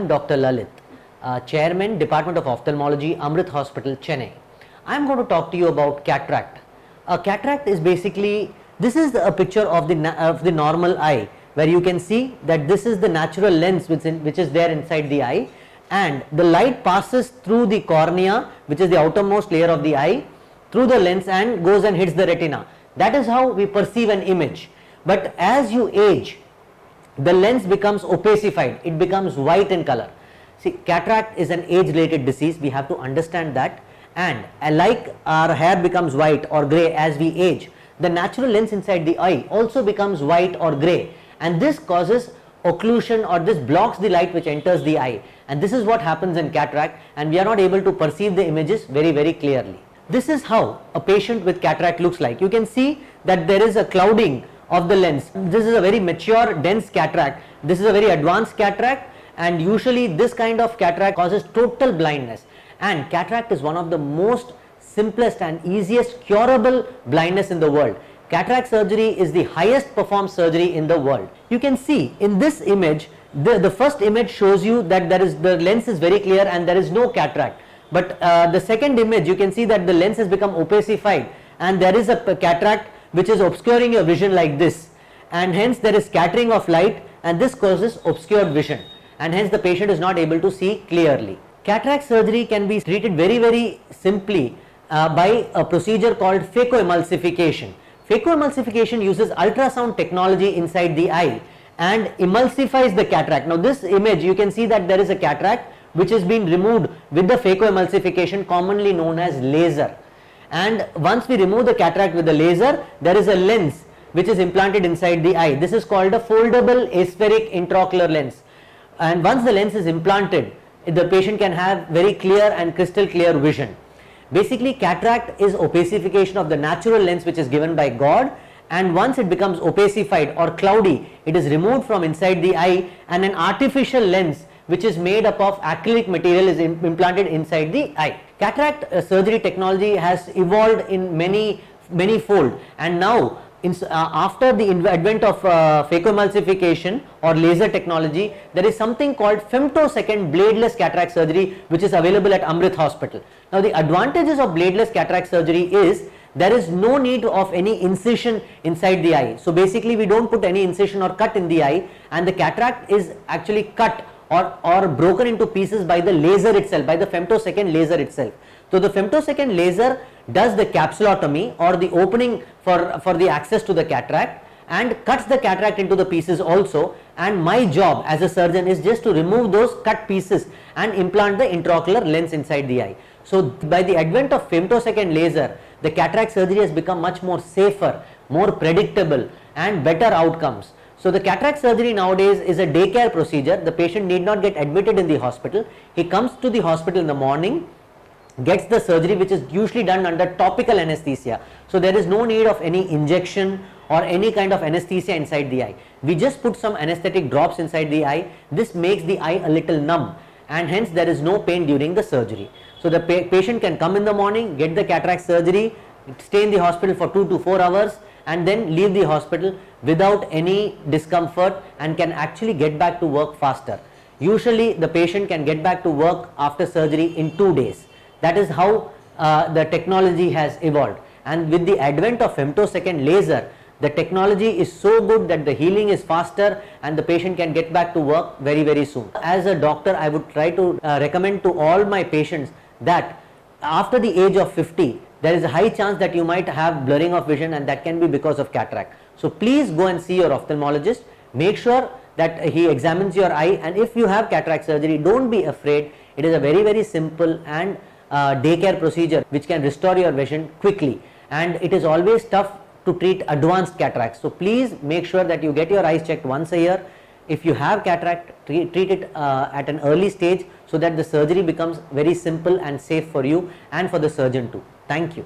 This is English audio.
am Dr. Lalit, Chairman, Department of Ophthalmology, Amrit Hospital, Chennai. I am going to talk to you about cataract. A cataract is basically, this is a picture of the normal eye, where you can see that this is the natural lens which is there inside the eye, and the light passes through the cornea, which is the outermost layer of the eye, through the lens and goes and hits the retina. That is how we perceive an image. But as you age, the lens becomes opacified, it becomes white in color. See, cataract is an age-related disease, we have to understand that, and like our hair becomes white or grey as we age, the natural lens inside the eye also becomes white or grey, and this causes occlusion, or this blocks the light which enters the eye, and this is what happens in cataract, and we are not able to perceive the images very clearly. This is how a patient with cataract looks like. You can see that there is a clouding of the lens. This is a very mature, dense cataract. This is a very advanced cataract, and usually this kind of cataract causes total blindness, and cataract is one of the most simplest and easiest curable blindness in the world. Cataract surgery is the highest performed surgery in the world. You can see in this image, the first image shows you that the lens is very clear and there is no cataract, but the second image you can see that the lens has become opacified and there is a cataract which is obscuring your vision like this, and hence there is scattering of light, and this causes obscured vision, and hence the patient is not able to see clearly. Cataract surgery can be treated very simply by a procedure called phacoemulsification. Phacoemulsification uses ultrasound technology inside the eye and emulsifies the cataract. Now this image, you can see that there is a cataract which has been removed with the phacoemulsification, commonly known as laser. And once we remove the cataract with the laser, there is a lens which is implanted inside the eye. This is called a foldable aspheric intraocular lens, and once the lens is implanted, the patient can have very clear and crystal clear vision. Basically, cataract is opacification of the natural lens which is given by God, and once it becomes opacified or cloudy, it is removed from inside the eye, and an artificial lens which is made up of acrylic material is implanted inside the eye. Cataract surgery technology has evolved in many fold, and now after the advent of phacoemulsification or laser technology, there is something called femtosecond bladeless cataract surgery which is available at Amrit Hospital. Now the advantages of bladeless cataract surgery is there is no need of any incision inside the eye. So basically we don't put any incision or cut in the eye, and the cataract is actually cut or broken into pieces by the laser itself, by the femtosecond laser itself. So the femtosecond laser does the capsulotomy, or the opening for the access to the cataract, and cuts the cataract into the pieces also, and my job as a surgeon is just to remove those cut pieces and implant the intraocular lens inside the eye. So by the advent of femtosecond laser, the cataract surgery has become much more safer, more predictable, and better outcomes. So the cataract surgery nowadays is a daycare procedure. The patient need not get admitted in the hospital. He comes to the hospital in the morning, gets the surgery, which is usually done under topical anesthesia. So there is no need of any injection or any kind of anesthesia inside the eye. We just put some anesthetic drops inside the eye. This makes the eye a little numb, and hence there is no pain during the surgery. So the patient can come in the morning, get the cataract surgery, stay in the hospital for 2 to 4 hours, and then leave the hospital without any discomfort, and can actually get back to work faster. Usually the patient can get back to work after surgery in 2 days. That is how the technology has evolved, and with the advent of femtosecond laser, the technology is so good that the healing is faster and the patient can get back to work very soon. As a doctor, I would try to recommend to all my patients that after the age of 50, there is a high chance that you might have blurring of vision, and that can be because of cataract. So please go and see your ophthalmologist. Make sure that he examines your eye, and if you have cataract surgery, don't be afraid. It is a very simple and daycare procedure which can restore your vision quickly, and it is always tough to treat advanced cataracts. So please make sure that you get your eyes checked once a year. If you have cataract, treat it at an early stage, so that the surgery becomes very simple and safe for you and for the surgeon too. Thank you.